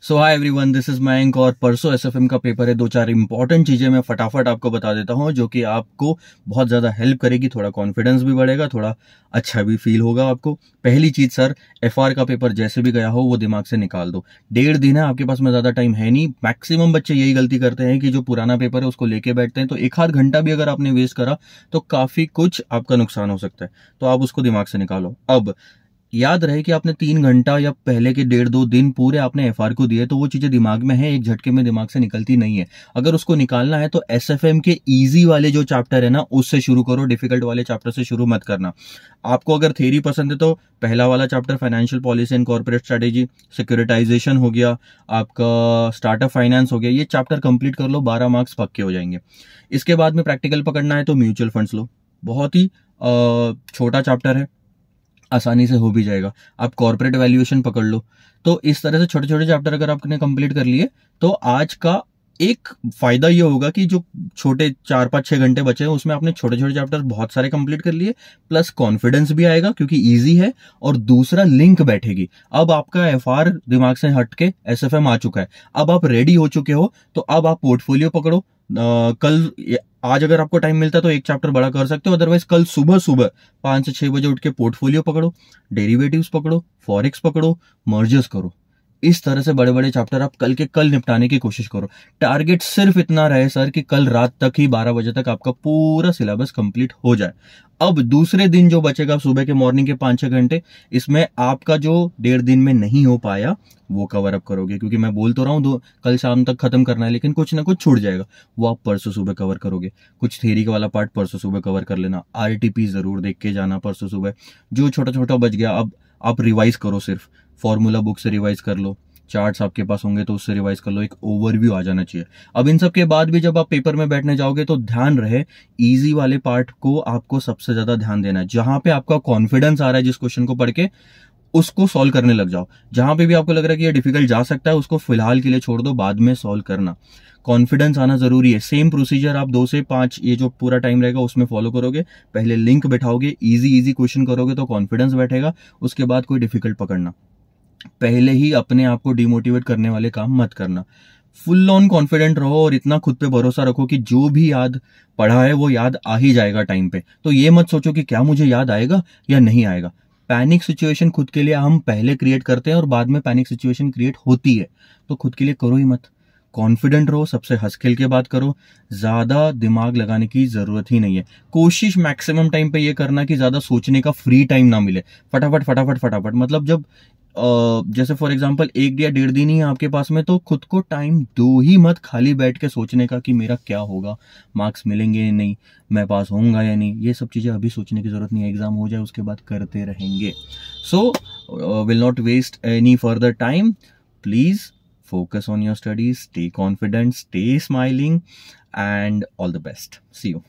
So hi everyone, this is Mayank. और परसों SFM का पेपर है। दो चार इंपॉर्टेंट चीजें मैं फटाफट आपको बता देता हूं जो कि आपको बहुत ज्यादा हेल्प करेगी। थोड़ा कॉन्फिडेंस भी बढ़ेगा, थोड़ा अच्छा भी फील होगा आपको। पहली चीज सर, एफआर का पेपर जैसे भी गया हो वो दिमाग से निकाल दो। 1.5 दिन है आपके पास में, ज्यादा टाइम है नहीं। मैक्सिमम बच्चे यही गलती करते हैं कि जो पुराना पेपर है उसको लेके बैठते हैं, तो एक आध घंटा भी अगर आपने वेस्ट करा तो काफी कुछ आपका नुकसान हो सकता है। तो आप उसको दिमाग से निकालो। अब याद रहे कि आपने 3 घंटा या पहले के 1.5-2 दिन पूरे आपने एफआर को दिए, तो वो चीजें दिमाग में है, एक झटके में दिमाग से निकलती नहीं है। अगर उसको निकालना है तो एसएफएम के इजी वाले जो चैप्टर है ना उससे शुरू करो, डिफिकल्ट वाले चैप्टर से शुरू मत करना। आपको अगर थ्योरी पसंद है तो पहला वाला chapter financial policy and corporate strategy, securitisation हो गया, आपका स्टार्टअप फाइनेंस हो गया, ये चैप्टर कंप्लीट कर लो, 12 मार्क्स पक्के हो जाएंगे। इसके बाद में प्रैक्टिकल पकड़ना है तो म्यूचुअल फंड्स लो, बहुत ही छोटा चैप्टर है, आसानी से हो भी जाएगा। आप कॉर्पोरेट वैल्यूएशन पकड़ लो। तो इस तरह से छोटे छोटे चैप्टर अगर आपने कंप्लीट कर लिए तो आज का एक फायदा ये होगा कि जो छोटे 4-5-6 घंटे बचे हैं उसमें आपने छोटे छोटे चैप्टर बहुत सारे कंप्लीट कर लिए, प्लस कॉन्फिडेंस भी आएगा क्योंकि इजी है, और दूसरा लिंक बैठेगी। अब आपका एफआर दिमाग से हट के एसएफएम आ चुका है, अब आप रेडी हो चुके हो, तो अब आप पोर्टफोलियो पकड़ो। आज अगर आपको टाइम मिलता है तो एक चैप्टर बड़ा कर सकते हो, अदरवाइज कल सुबह सुबह 5 से 6 बजे उठ के पोर्टफोलियो पकड़ो, डेरिवेटिव्स पकड़ो, फॉरेक्स पकड़ो, मर्जर्स करो। इस तरह से बड़े बड़े चैप्टर आप कल के कल निपटाने की कोशिश करो। टारगेट सिर्फ इतना रहे सर कि कल रात तक ही 12 बजे तक आपका पूरा सिलेबस कंप्लीट हो जाए। अब दूसरे दिन जो बचेगा सुबह के मॉर्निंग के 5-6 घंटे, इसमें आपका जो 1.5 दिन में नहीं हो पाया वो कवर अप करोगे, क्योंकि मैं बोल तो रहा हूं कल शाम तक खत्म करना है, लेकिन कुछ ना कुछ छूट जाएगा, वो आप परसों सुबह कवर करोगे। कुछ थ्योरी का वाला पार्ट परसों सुबह कवर कर लेना, आरटीपी जरूर देख के जाना परसों सुबह। जो छोटा छोटा बच गया अब आप रिवाइज करो, सिर्फ फॉर्मूला बुक से रिवाइज कर लो, चार्ट्स आपके पास होंगे तो उससे रिवाइज कर लो, एक ओवरव्यू आ जाना चाहिए। अब इन सब के बाद भी जब आप पेपर में बैठने जाओगे तो ध्यान रहे, इजी वाले पार्ट को आपको सबसे ज्यादा ध्यान देना है। जहां पे आपका कॉन्फिडेंस आ रहा है जिस क्वेश्चन को पढ़ के, उसको सॉल्व करने लग जाओ। जहां पे भी आपको लग रहा है कि ये डिफिकल्ट जा सकता है उसको फिलहाल के लिए छोड़ दो, बाद में सॉल्व करना। कॉन्फिडेंस आना जरूरी है। सेम प्रोसीजर आप 2 से 5 ये जो पूरा टाइम रहेगा उसमें फॉलो करोगे। पहले लिंक बैठाओगे, इजी इजी क्वेश्चन करोगे तो कॉन्फिडेंस बैठेगा, उसके बाद कोई डिफिकल्ट पकड़ना। पहले ही अपने आप को डिमोटिवेट करने वाले काम मत करना। फुल ऑन कॉन्फिडेंट रहो और इतना खुद पे भरोसा रखो कि जो भी याद पढ़ा है वो याद आ ही जाएगा टाइम पे। तो ये मत सोचो कि क्या मुझे याद आएगा या नहीं आएगा। पैनिक सिचुएशन खुद के लिए हम पहले क्रिएट करते हैं और बाद में पैनिक सिचुएशन क्रिएट होती है, तो खुद के लिए करो ही मत। कॉन्फिडेंट रहो, सबसे हंस खेल के बात करो, ज्यादा दिमाग लगाने की जरूरत ही नहीं है। कोशिश मैक्सिमम टाइम पे ये करना कि ज्यादा सोचने का फ्री टाइम ना मिले। फटाफट फटाफट फटाफट, मतलब जब जैसे फॉर एग्जांपल 1 या 1.5 दिन ही है आपके पास में, तो खुद को टाइम दो ही मत खाली बैठ के सोचने का कि मेरा क्या होगा, मार्क्स मिलेंगे या नहीं, मैं पास होऊंगा या नहीं। ये सब चीजें अभी सोचने की जरूरत नहीं है, एग्जाम हो जाए उसके बाद करते रहेंगे। So will not waste any further time. Please focus on your studies, stay confident, stay smiling, and all the best. See you.